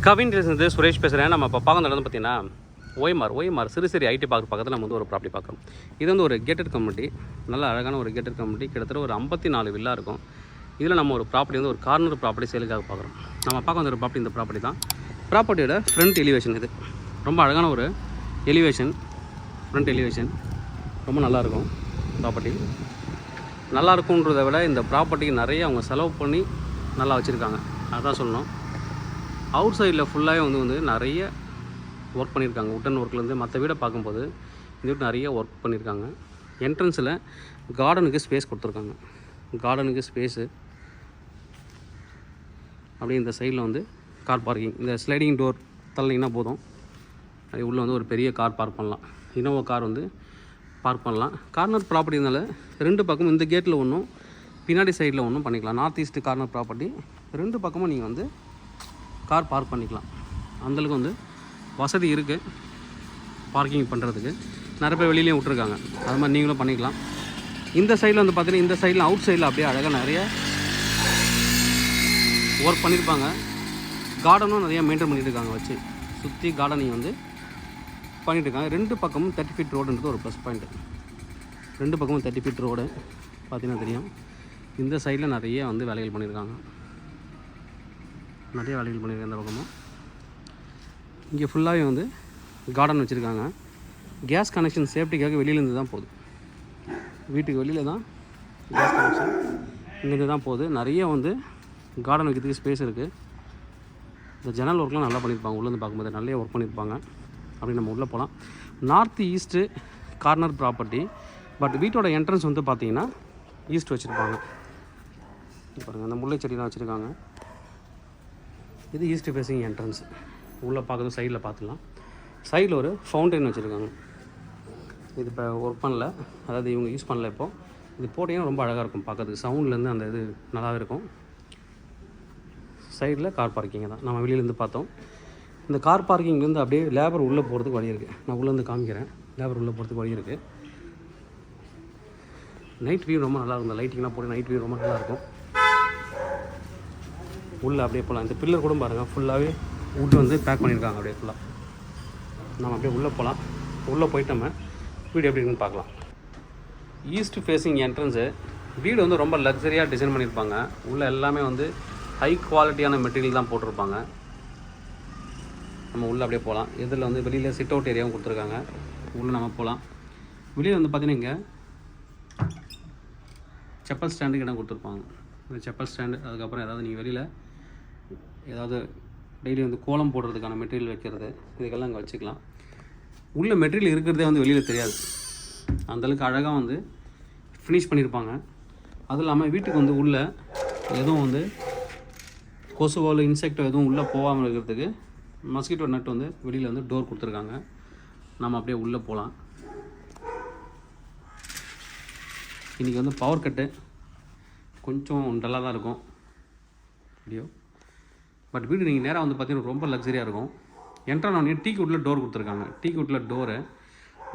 கவின் இருந்து சுரேஷ் பேசுகிறேன். நம்ம இப்போ பார்க்க நடந்து பார்த்தீங்கன்னா ஓஎம்ஆர் சிறுசேரி ஐடி பார்க் பக்கத்தில் நம்ம வந்து ஒரு ப்ராப்பர்ட்டி பார்க்குறோம். இது வந்து ஒரு கேட்டட் கம்யூனிட்டி, நல்ல அழகான ஒரு கேட்டட் கம்யூனிட்டி. கிட்டத்தட்ட ஒரு 54 வில்லா இருக்கும். இதில் நம்ம ஒரு ப்ராப்பர்ட்டி வந்து ஒரு கார்னர் ப்ராப்பர்ட்டி சேலுக்காக பார்க்குறோம். நம்ம பார்க்க வந்த ஒரு ப்ராப்பர்ட்டி இந்த ப்ராப்பர்ட்டி தான். ப்ராப்பர்ட்டியோட ஃப்ரண்ட் எலிவேஷன் இது ரொம்ப அழகான ஒரு எலிவேஷன். ஃப்ரண்ட் எலிவேஷன் ரொம்ப நல்லாயிருக்கும். ப்ராப்பர்ட்டி நல்லா இருக்குன்றதை விட இந்த ப்ராப்பர்ட்டிக்கு நிறைய அவங்க செலவு பண்ணி நல்லா வச்சுருக்காங்க, அதுதான் சொல்லணும். அவுட் சைடில் ஃபுல்லாகவே வந்து நிறைய ஒர்க் பண்ணியிருக்காங்க. உட்டன் ஒர்க்லேருந்து மற்ற வீடை பார்க்கும்போது இந்த வீட்டு நிறைய ஒர்க் பண்ணியிருக்காங்க. என்ட்ரன்ஸில் கார்டனுக்கு ஸ்பேஸ் கொடுத்துருக்காங்க. கார்டனுக்கு ஸ்பேஸு அப்படியே இந்த சைடில் வந்து கார் பார்க்கிங், இந்த ஸ்லைடிங் டோர் தள்ளிங்கன்னா போதும், அது உள்ளே வந்து ஒரு பெரிய கார் பார்க் பண்ணலாம். இனோவா கார் வந்து பார்க் பண்ணலாம். கார்னர் ப்ராப்பர்ட்டினால ரெண்டு பக்கமும் இந்த கேட்டில் ஒன்றும் பின்னாடி சைடில் ஒன்றும் பண்ணிக்கலாம். நார்த் ஈஸ்ட் கார்னர் ப்ராப்பர்ட்டி, ரெண்டு பக்கமும் நீங்கள் வந்து கார் பார்க் பண்ணிக்கலாம். அந்தளவுக்கு வந்து வசதி இருக்குது பார்க்கிங் பண்ணுறதுக்கு. நிறைய பேர் வெளியிலையும் விட்ருக்காங்க, அது மாதிரி நீங்களும் பண்ணிக்கலாம். இந்த சைடில் வந்து பார்த்தீங்கன்னா, இந்த சைடில் அவுட் சைடில் அப்படியே அழகாக நிறைய ஒர்க் பண்ணியிருப்பாங்க. கார்டனும் நிறையா மெயின்டைன் பண்ணியிருக்காங்க, வச்சு சுற்றி கார்டனிங் வந்து பண்ணிகிட்ருக்காங்க. ரெண்டு பக்கமும் 30 ஃபீட் ரோடுன்றது ஒரு ப்ளஸ் பாயிண்ட்டு. ரெண்டு பக்கமும் 30 ஃபீட் ரோடு பார்த்தீங்கன்னா தெரியும். இந்த சைடில் நிறைய வந்து வேலைகள் பண்ணியிருக்காங்க, நிறைய வேலைகள் பண்ணியிருக்காங்க. இந்த பக்கமும் இங்கே ஃபுல்லாகவே வந்து கார்டன் வச்சுருக்காங்க. கேஸ் கனெக்ஷன் சேஃப்டிக்காக வெளியிலேருந்து தான் போகுது, வீட்டுக்கு வெளியில் தான் கேஸ் கனெக்ஷன் இங்கேருந்து தான் போகுது. நிறைய வந்து கார்டன் வைக்கிறதுக்கு ஸ்பேஸ் இருக்குது. இந்த ஜன்னல் ஒர்க்லாம் நல்லா பண்ணியிருப்பாங்க. உள்ளேருந்து பார்க்கும்போது நிறைய ஒர்க் பண்ணியிருப்பாங்க. அப்படி நம்ம உள்ளே போகலாம். North east corner property, but வீட்டோட என்ட்ரன்ஸ் வந்து பார்த்திங்கன்னா ஈஸ்ட் வச்சுருப்பாங்க. பாருங்கள், அந்த முல்லை செடிலாம் வச்சுருக்காங்க. இது ஈஸ்ட் ஃபேஸிங் என்ட்ரன்ஸ். உள்ளே பார்க்குறது சைடில் பார்த்துக்கலாம். சைடில் ஒரு ஃபவுண்டைன் வச்சுருக்காங்க. இது இப்போ ஒர்க் பண்ணல, அதாவது இவங்க யூஸ் பண்ணல. இப்போது இது போட்டிங்கன்னா ரொம்ப அழகாக இருக்கும் பார்க்கறதுக்கு. சவுண்ட்லேருந்து அந்த இது நல்லாவே இருக்கும். சைடில் கார் பார்க்கிங் தான் நம்ம வெளியிலேருந்து பார்த்தோம். இந்த கார் பார்க்கிங்லேருந்து அப்படியே லேபர் உள்ளே போகிறதுக்கு வழி இருக்குது. நான் உள்ளேருந்து காமிக்கிறேன். லேபர் உள்ளே போகிறதுக்கு வழி இருக்குது. நைட் வியூ ரொம்ப நல்லாயிருக்கும். இந்த லைட்டிங்லாம் போட்டு நைட் வியூ ரொம்ப நல்லாயிருக்கும். உள்ளே அப்படியே போகலாம். இந்த பில்லர் கூட பாருங்கள், ஃபுல்லாகவே வுட் வந்து பேக் பண்ணியிருக்காங்க. அப்படியே ஃபுல்லாக நம்ம அப்படியே உள்ளே போகலாம். உள்ளே போயிட்டு நம்ம வீடு எப்படி இருக்குன்னு பார்க்கலாம். East facing entrance. வீடு வந்து ரொம்ப லக்ஸரியாக டிசைன் பண்ணியிருப்பாங்க. உள்ளே எல்லாமே வந்து ஹை குவாலிட்டியான மெட்டீரியல் தான் போட்டிருப்பாங்க. நம்ம உள்ளே அப்படியே போகலாம். இதில் வந்து வெளியில் சிட் அவுட் ஏரியாவும் கொடுத்துருக்காங்க. உள்ளே நம்ம போகலாம். வெளியில் வந்து பார்த்திங்கன்னா இங்கே செப்பல் ஸ்டாண்டுக்கு இடம் கொடுத்துருப்பாங்க. இந்த செப்பல் ஸ்டாண்டு, அதுக்கப்புறம் ஏதாவது நீங்கள் வெளியில் ஏதாவது டெய்லி வந்து கோலம் போடுறதுக்கான மெட்டீரியல் வைக்கிறது, இதுக்கெல்லாம் அங்கே வச்சுக்கலாம். உள்ளே மெட்டீரியல் இருக்கிறதே வந்து வெளியில் தெரியாது, அந்தளவுக்கு அழகாக வந்து ஃபினிஷ் பண்ணியிருப்பாங்க. அதுவும் இல்லாமல் வீட்டுக்கு வந்து உள்ளே எதுவும் வந்து கொசுவோ இல்லை இன்செக்டோ எதுவும் உள்ளே போகாமல் இருக்கிறதுக்கு மஸ்கிட்டோ நட் வந்து வெளியில் வந்து டோர் கொடுத்துருக்காங்க. நம்ம அப்படியே உள்ளே போகலாம். இன்றைக்கி வந்து பவர் கட்டு கொஞ்சம் டல்லாக தான் இருக்கும் வீடியோ, பட் வீடு நீங்கள் நேராக வந்து பார்த்தீங்கன்னா ரொம்ப லக்ஸரியாக இருக்கும். என்ட்ரானோடனே டீ குட்டில் டோர் கொடுத்துருக்காங்க. டீ குட்டில் டோரு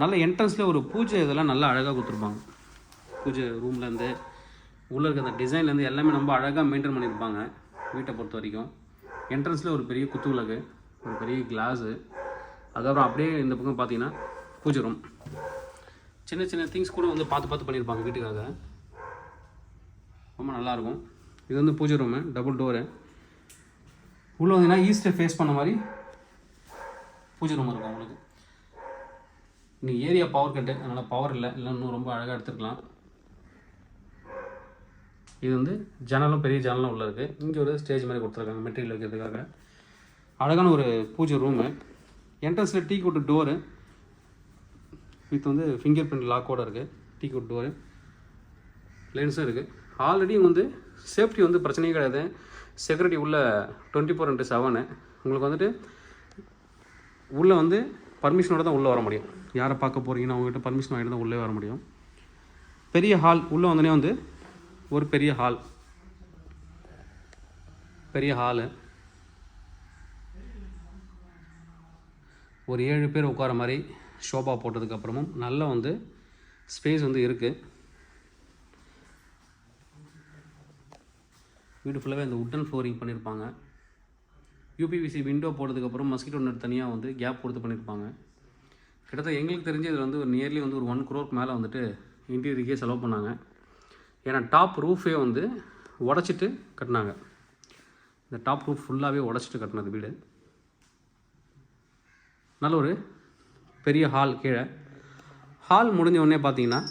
நல்ல என்ட்ரன்ஸில் ஒரு பூஜை இதெல்லாம் நல்லா அழகாக கொடுத்துருப்பாங்க. பூஜை ரூம்லேருந்து உள்ளே இருக்க அந்த டிசைன்லேருந்து எல்லாமே ரொம்ப அழகாக மெயின்டைன் பண்ணியிருப்பாங்க வீட்டை பொறுத்த வரைக்கும். என்ட்ரன்ஸில் ஒரு பெரிய குத்து விளக்கு, ஒரு பெரிய கிளாஸு, அதுக்கப்புறம் அப்படியே இந்த பக்கம் பார்த்தீங்கன்னா பூஜை ரூம். சின்ன சின்ன திங்ஸ் கூட வந்து பார்த்து பண்ணியிருப்பாங்க வீட்டுக்காக, ரொம்ப நல்லாயிருக்கும். இது வந்து பூஜை ரூமு, டபுள் டோரு. உள்ளே வந்தீங்கன்னா ஈஸ்ட்டை ஃபேஸ் பண்ண மாதிரி பூஜை ரூம் இருக்கும் உங்களுக்கு. இன்றைக்கி ஏரியா பவர் கட்டு, அதனால் பவர் இல்லை, இன்னும் ரொம்ப அழகாக எடுத்துருக்கலாம். இது வந்து ஜன்னலும் பெரிய ஜன்னலும் உள்ளே இருக்குது. இங்கே ஒரு ஸ்டேஜ் மாதிரி கொடுத்துருக்காங்க மெட்டீரியல் வைக்கிறதுக்காக. அழகான ஒரு பூஜை ரூமு. என்ட்ரன்ஸில் டீ குட்டு டோரு வித் வந்து ஃபிங்கர் பிரிண்ட் லாக்கோடு இருக்குது. டீ குட் டோரு லென்ஸும் இருக்குது. ஆல்ரெடி வந்து சேஃப்டி வந்து பிரச்சனையே கிடையாது. செக்யூரிட்டி உள்ள 24/7. உங்களுக்கு வந்துட்டு உள்ளே வந்து பர்மிஷனோட தான் உள்ளே வர முடியும். யாரை பார்க்க போகிறீங்கன்னா அவங்ககிட்ட பர்மிஷன் வாங்கிட்டு தான் உள்ளே வர முடியும். பெரிய ஹால். உள்ளே வந்தோடனே வந்து ஒரு பெரிய ஹாலு, ஒரு 7 பேர் உட்கார மாதிரி ஷோபா போட்டதுக்கப்புறமும் நல்ல வந்து ஸ்பேஸ் வந்து இருக்குது. வீடு ஃபுல்லாகவே அந்த உட்டன் ஃப்ளோரிங் பண்ணியிருப்பாங்க. யூபிவிசி விண்டோ போட்டதுக்கப்புறம் மஸ்கிட்டோ நெட் தனியாக வந்து கேப் கொடுத்து பண்ணியிருப்பாங்க. கிட்டத்தட்ட எங்களுக்கு தெரிஞ்சு இதில் வந்து ஒரு நியர்லி வந்து ஒரு 1 crore மேலே வந்துட்டு இன்டீரியருக்கே செலவு பண்ணாங்க. ஏன்னா டாப் ரூஃபே வந்து உடச்சிட்டு கட்டினாங்க. இந்த டாப் ரூஃப் ஃபுல்லாகவே உடச்சிட்டு கட்டினது வீடு. நல்ல ஒரு பெரிய ஹால். கீழே ஹால் முடிஞ்ச உடனே பார்த்தீங்கன்னா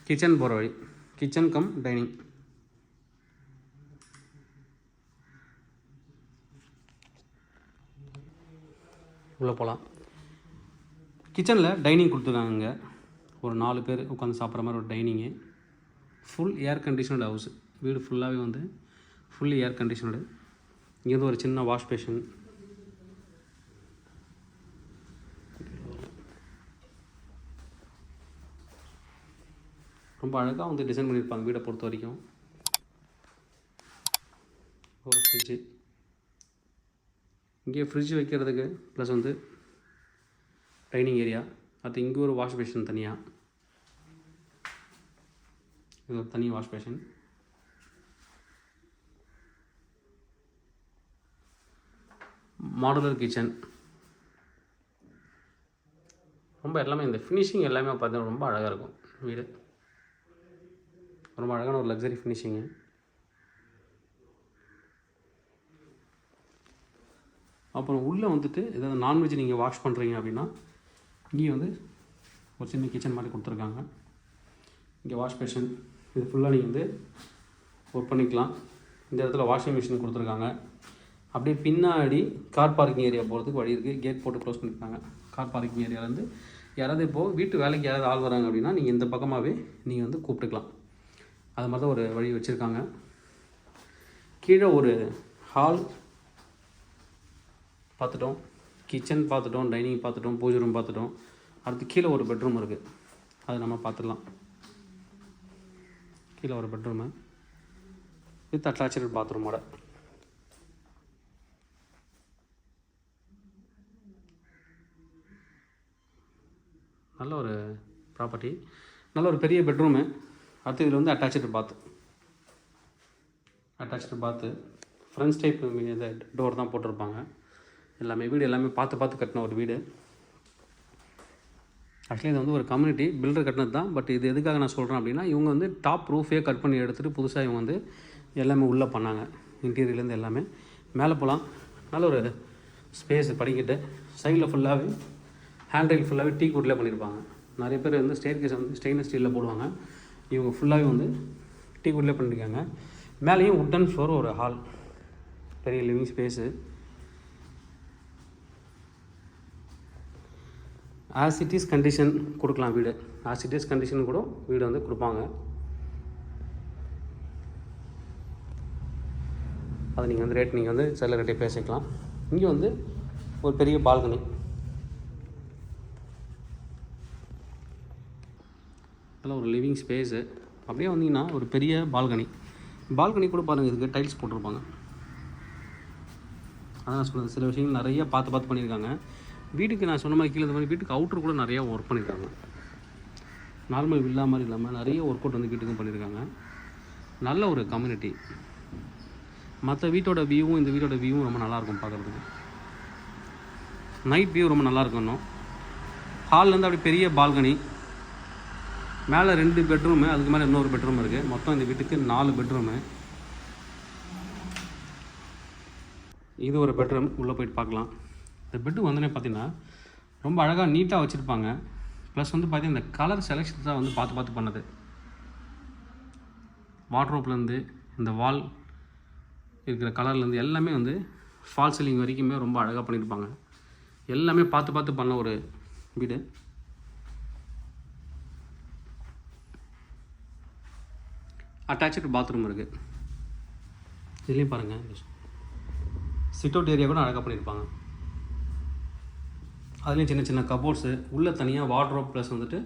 கிச்சன் போகிற வழி, கிச்சன் கம் டைனிங். உள்ளே போகலாம். கிச்சனில் டைனிங் கொடுத்துருக்காங்க. ஒரு 4 பேர் உட்காந்து சாப்பிட்ற மாதிரி ஒரு dining. Full air conditioned house. வீடு ஃபுல்லாகவே வந்து ஃபுல்லி ஏர் கண்டிஷனடு. இங்கேருந்து ஒரு சின்ன வாஷ் பேஷன். ரொம்ப அழகாக வந்து டிசைன் பண்ணியிருப்பாங்க வீடை பொறுத்த வரைக்கும். ஒரு ஃப்ரிட்ஜு, இங்கே ஃப்ரிட்ஜ் வைக்கிறதுக்கு ப்ளஸ் வந்து டைனிங் ஏரியா. அது இங்கே ஒரு வாஷ் பேஷன் தனியாக, இது ஒரு தனி வாஷ் பேஷன். Modular kitchen. ரொம்ப எல்லாமே இந்த ஃபினிஷிங் எல்லாமே பார்த்தீங்கன்னா ரொம்ப அழகாக இருக்கும். வீடு ரொம்ப அழகான ஒரு லக்ஸரி ஃபினிஷிங்கு. அப்புறம் உள்ளே வந்துட்டு ஏதாவது நான்வெஜ் நீங்கள் வாஷ் பண்ணுறீங்க அப்படின்னா இங்கேயும் வந்து ஒரு சின்ன கிச்சன் மாதிரி கொடுத்துருக்காங்க. இங்கே வாஷ் பேஷன். இது ஃபுல்லாக நீங்கள் வந்து ஒர்க் பண்ணிக்கலாம். இந்த இடத்துல வாஷிங் மிஷின் கொடுத்துருக்காங்க. அப்படியே பின்னாடி கார் பார்க்கிங் ஏரியா போகிறதுக்கு வழி இருக்குது. கேட் போட்டு க்ளோஸ் பண்ணியிருக்காங்க. கார் பார்க்கிங் ஏரியாவிலேருந்து யாராவது இப்போது வீட்டு வேலைக்கு யாராவது ஆள் வராங்க அப்படின்னா நீங்கள் இந்த பக்கமாகவே நீங்கள் வந்து கூப்பிட்டுக்கலாம். அது மாதிரி தான் ஒரு வழி வச்சுருக்காங்க. கீழே ஒரு ஹால் பார்த்துட்டோம், கிச்சன் பார்த்துட்டோம், டைனிங் பார்த்துட்டோம், பூஜை ரூம் பார்த்துட்டோம். அடுத்து கீழே ஒரு பெட்ரூம் இருக்குது, அது நம்ம பார்த்துடலாம். கீழே ஒரு பெட்ரூமு வித் அட்டாச்சு பாத்ரூமோட. நல்ல ஒரு ப்ராப்பர்ட்டி, நல்ல ஒரு பெரிய பெட்ரூமு. அடுத்து இதில் வந்து அட்டாச்சு பாத்து ஃப்ரண்ட்ஸ் டைப் இந்த டோர் தான் போட்டிருப்பாங்க. எல்லாமே வீடு எல்லாமே பார்த்து கட்டின ஒரு வீடு. ஆக்சுவலி இது வந்து ஒரு கம்யூனிட்டி பில்டர் கட்டினது தான். பட் இது எதுக்காக நான் சொல்கிறேன் அப்படின்னா, இவங்க வந்து டாப் ரூஃபே கட் பண்ணி எடுத்துகிட்டு புதுசாக இவங்க வந்து எல்லாமே உள்ளே பண்ணாங்க. இன்டீரியர்லேருந்து எல்லாமே மேலே போகலாம். நல்ல ஒரு ஸ்பேஸ் படிக்கிட்டு சைடில் ஃபுல்லாகவே ஹேண்ட்ரைல் ஃபுல்லாகவே டீ குட்டில் பண்ணியிருப்பாங்க. நிறைய பேர் வந்து ஸ்டேர் கேஸ் வந்து ஸ்டெயின்லெஸ் ஸ்டீலில் போடுவாங்க. இவங்க ஃபுல்லாகவே வந்து டீ குட்டில் பண்ணியிருக்காங்க. மேலேயும் வுட்டன் ஃப்ளோர், ஒரு ஹால், பெரிய living space. As it is condition கொடுக்கலாம் வீடு. ஆஸ் இட் இஸ் கண்டிஷன் கூட வீடு வந்து கொடுப்பாங்க. அது நீங்கள் வந்து ரேட் நீங்கள் வந்து செல்லர் ரேட்டே பேசிக்கலாம். இங்கே வந்து ஒரு பெரிய பால்கனி, அதில் ஒரு லிவிங் ஸ்பேஸு. அப்படியே வந்தீங்கன்னா ஒரு பெரிய பால்கனி கூட பாருங்கள், இதுக்கு டைல்ஸ் போட்டிருப்பாங்க. அதான் நான் சொல்கிறது, சில விஷயங்கள் நிறைய பார்த்து பண்ணியிருக்காங்க. வீட்டுக்கு நான் சொன்ன மாதிரி கீழே மாதிரி வீட்டுக்கு அவுட்ரு கூட நிறையா ஒர்க் பண்ணியிருக்காங்க. நார்மல் வில்லா மாதிரி இல்லாமல் நிறைய ஒர்க் அவுட் வந்து வீட்டுக்கும் பண்ணியிருக்காங்க. நல்ல ஒரு கம்யூனிட்டி. மற்ற வீட்டோட வியூவும் இந்த வீட்டோட வியூவும் ரொம்ப நல்லாயிருக்கும் பார்க்குறதுக்கு. நைட் வியூ ரொம்ப நல்லாயிருக்கும். இன்னும் ஹால்லேருந்து அப்படி பெரிய பால்கனி, மேலே 2 பெட்ரூமு, அதுக்கு மேலே இன்னொரு பெட்ரூம் இருக்குது. மொத்தம் இந்த வீட்டுக்கு 4 பெட்ரூமு. இது ஒரு பெட்ரூம், உள்ளே போய்ட்டு பார்க்கலாம். இந்த பெட்டு வந்தோடனே பார்த்தீங்கன்னா ரொம்ப அழகாக நீட்டாக வச்சுருப்பாங்க. ப்ளஸ் வந்து பார்த்தீங்கன்னா இந்த கலர் செலெக்ஷன் தான் வந்து பார்த்து பண்ணது. வார்ட்ரோப்லேருந்து இந்த வால் இருக்கிற கலர்லேருந்து எல்லாமே வந்து ஃபால் சீலிங் வரைக்குமே ரொம்ப அழகாக பண்ணியிருப்பாங்க. எல்லாமே பார்த்து பண்ண ஒரு வீடு. அட்டாச்சு பாத்ரூம் இருக்குது. இதுலேயும் பாருங்கள், சிட் அவுட் ஏரியா கூட அழகாக பண்ணியிருப்பாங்க. அதுலேயும் சின்ன சின்ன கபோர்ட்ஸு, உள்ளே தனியாக வார்ட்ரோப் ப்ளஸ் வந்துட்டு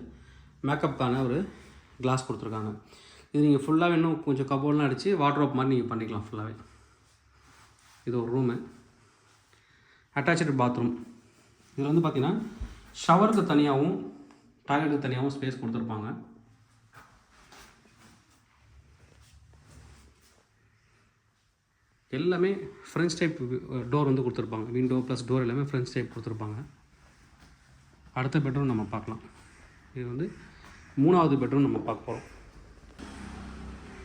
மேக்கப்புக்கான ஒரு கிளாஸ் கொடுத்துருக்காங்க. இது நீங்கள் ஃபுல்லாகவே இன்னும் கொஞ்சம் கபோர்ட்லாம் அடித்து வார்ட்ரோப் மாதிரி நீங்கள் பண்ணிக்கலாம் ஃபுல்லாகவே. இது ஒரு ரூமு. Attach bathroom. இதில் வந்து பார்த்திங்கன்னா ஷவருக்கு தனியாகவும் டாய்லெட்டுக்கு தனியாகவும் ஸ்பேஸ் கொடுத்துருப்பாங்க. எல்லாமே ஃப்ரெஞ்ச் டைப் டோர் வந்து கொடுத்துருப்பாங்க. விண்டோ ப்ளஸ் டோர் எல்லாமே ஃப்ரெஞ்ச் டைப் கொடுத்துருப்பாங்க. அடுத்த பெட்ரூம் நம்ம பார்க்கலாம். இது வந்து 3வது பெட்ரூம் நம்ம பார்க்க போகிறோம்.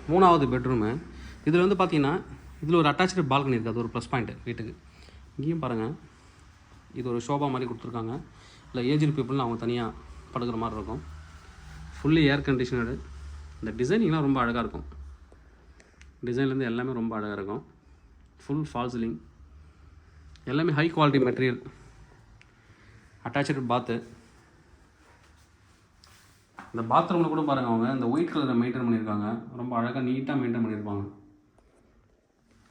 3வது பெட்ரூமு. இதில் வந்து பார்த்திங்கன்னா இதில் ஒரு அட்டாச்சு பால்கனி இருக்குது. அது ஒரு ப்ளஸ் பாயிண்ட்டு வீட்டுக்கு. இங்கேயும் பாருங்கள், இது ஒரு ஷோபா மாதிரி கொடுத்துருக்காங்க. இல்லை ஏஜ்டு பீப்புள்னு அவங்க தனியாக படுக்கிற மாதிரி இருக்கும். ஃபுல்லி ஏர் கண்டிஷனரு. இந்த டிசைனிங்லாம் ரொம்ப அழகாக இருக்கும். டிசைன்லேருந்து எல்லாமே ரொம்ப அழகாக இருக்கும். ஃபுல் ஃபால் சீலிங், எல்லாமே ஹை குவாலிட்டி மெட்டீரியல். அட்டாச்சு பாத்து. இந்த பாத்ரூமில் கூட பாருங்கள், அவங்க இந்த ஒயிட் கலரை மெயின்டைன் பண்ணியிருக்காங்க. ரொம்ப அழகாக நீட்டாக மெயின்டைன் பண்ணியிருப்பாங்க.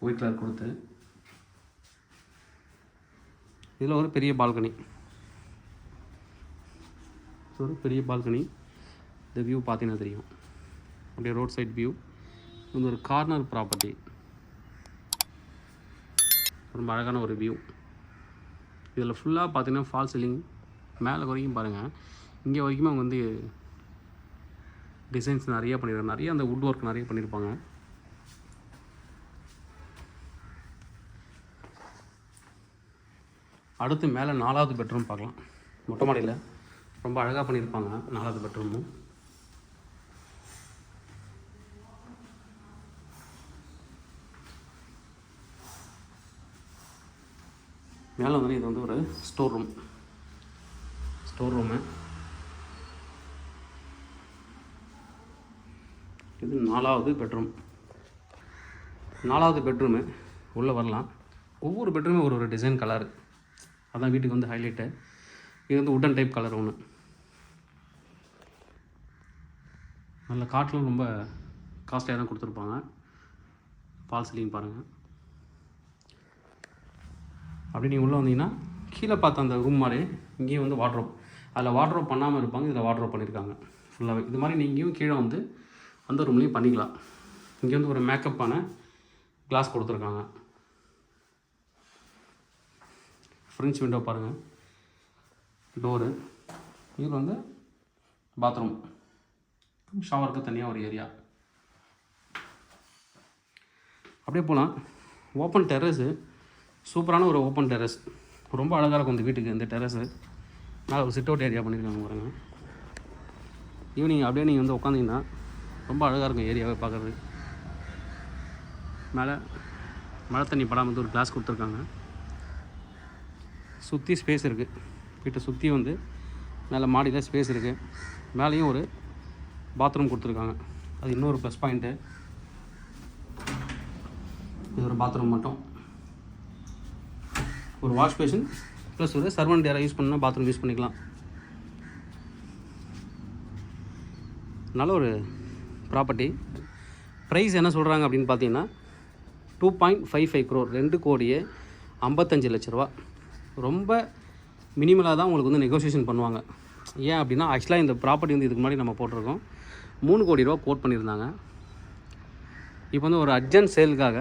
ஒயிட் கலர் கொடுத்து இதில் ஒரு பெரிய பால்கனி. ஒரு பெரிய பால்கனி. இந்த வியூ பார்த்தீங்கன்னா தெரியும், அப்படியே ரோட் சைட் வியூ. இது ஒரு கார்னர் ப்ராப்பர்ட்டி. ரொம்ப அழகான ஒரு வியூ. இதில் ஃபுல்லாக பார்த்தீங்கன்னா ஃபால் சீலிங் மேலே வரைக்கும் பாருங்கள். இங்கே வரைக்குமே அவங்க வந்து டிசைன்ஸ் நிறைய பண்ணியிருக்காங்க. நிறைய அந்த வுட் ஒர்க் நிறைய பண்ணியிருப்பாங்க. அடுத்து மேலே 4வது பெட்ரூம் பார்க்கலாம். மொட்டை மாடியில் ரொம்ப அழகாக பண்ணியிருப்பாங்க 4வது பெட்ரூமும். மேலே வந்து இது வந்து ஒரு ஸ்டோர் ரூமு. இது 4வது பெட்ரூம். 4வது பெட்ரூமு உள்ளே வரலாம். ஒவ்வொரு பெட்ரூமே ஒரு டிசைன் கலரு. அதான் வீட்டுக்கு வந்து ஹைலைட்டு. இது வந்து உட்டன் டைப் கலர் ஒன்று. நல்ல காட்டிலும் ரொம்ப காஸ்ட்லியாக தான் கொடுத்துருப்பாங்க. ஃபால் சீலிங் பாருங்கள். அப்படி நீங்கள் உள்ளே வந்தீங்கன்னா கீழே பார்த்த அந்த ரூம் மாதிரி இங்கேயும் வந்து வாட்ரோப். அதில் வாட்ரோப் பண்ணாமல் இருப்பாங்க, இதில் வாட்ரோப் பண்ணியிருக்காங்க ஃபுல்லாகவே. இது மாதிரி நீங்களும் கீழே வந்து அந்த ரூம்லேயும் பண்ணிக்கலாம். இங்கே வந்து ஒரு மேக்கப்பான கிளாஸ் கொடுத்துருக்காங்க. ஃப்ரெஞ்ச் விண்டோ பாருங்கள், டோரு. இது வந்து பாத்ரூம், ஷவருக்கு தனியாக ஒரு ஏரியா. அப்படியே போகலாம். ஓப்பன் டெரஸு, சூப்பரான ஒரு ஓப்பன் டெரஸ். ரொம்ப அழகாக இருக்கும் இந்த வீட்டுக்கு இந்த டெரஸு. மேலே ஒரு சிட் அவுட் ஏரியா பண்ணியிருக்காங்க பாருங்கள். ஈவினிங் அப்படியே நீங்கள் வந்து உட்காந்திங்கன்னா ரொம்ப அழகாக இருக்கும் ஏரியாவை பார்க்குறது. மேலே மழை தண்ணி படாமல் வந்து ஒரு கிளாஸ் கொடுத்துருக்காங்க. சுற்றி ஸ்பேஸ் இருக்குது. வீட்டை சுற்றி வந்து மேலே மாடியில் ஸ்பேஸ் இருக்குது. மேலேயும் ஒரு பாத்ரூம் கொடுத்துருக்காங்க. அது இன்னொரு ப்ளஸ் பாயிண்ட்டு. இது ஒரு பாத்ரூம் மட்டும். ஒரு வாஷ் பேஷன் ப்ளஸ் ஒரு சர்வெண்ட் யாராவது யூஸ் பண்ணால் பாத்ரூம் யூஸ் பண்ணிக்கலாம். நல்ல ஒரு ப்ராப்பர்ட்டி. ப்ரைஸ் என்ன சொல்கிறாங்க அப்படின்னு பார்த்தீங்கன்னா 2.55 crore, 2,55,00,000 ரூபா. ரொம்ப மினிமலாக தான் உங்களுக்கு வந்து நெகோசியேஷன் பண்ணுவாங்க. ஏன் அப்படின்னா ஆக்சுவலாக இந்த ப்ராப்பர்ட்டி வந்து இதுக்கு முன்னாடி நம்ம போட்டிருக்கோம் 3 கோடி ரூபா கோட் பண்ணியிருந்தாங்க. இப்போ வந்து ஒரு அர்ஜென்ட் சேலுக்காக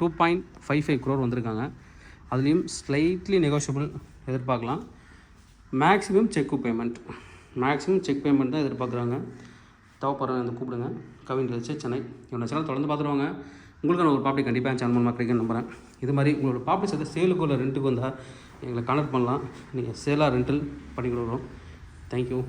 2.55 crore வந்திருக்காங்க. அதுலேயும் ஸ்லைட்லி நெகோஷியபிள் எதிர்பார்க்கலாம். மேக்ஸிமம் செக் பேமெண்ட் தான் எதிர்பார்க்குறாங்க. தேவைப்படுறவங்க வந்து கூப்பிடுங்க. Kavin real estate Chennai. என்னோட சேனல் தொடர்ந்து பார்த்துருவாங்க. உங்களுக்கான ஒரு ப்ராப்பர்ட்டி கண்டிப்பாக என் சேனல் மூலமாக கிடைக்குன்னு நம்புகிறேன். இது மாதிரி உங்களோட ப்ராப்பர்ட்டிஸ் வந்து சேலுக்கு இல்லை ரெண்ட்டுக்கு வந்தால் எங்களை கான்டக்ட் பண்ணலாம். நீங்கள் சேலாக ரெண்டல் பண்ணி கொடுக்குறோம். தேங்க்யூ.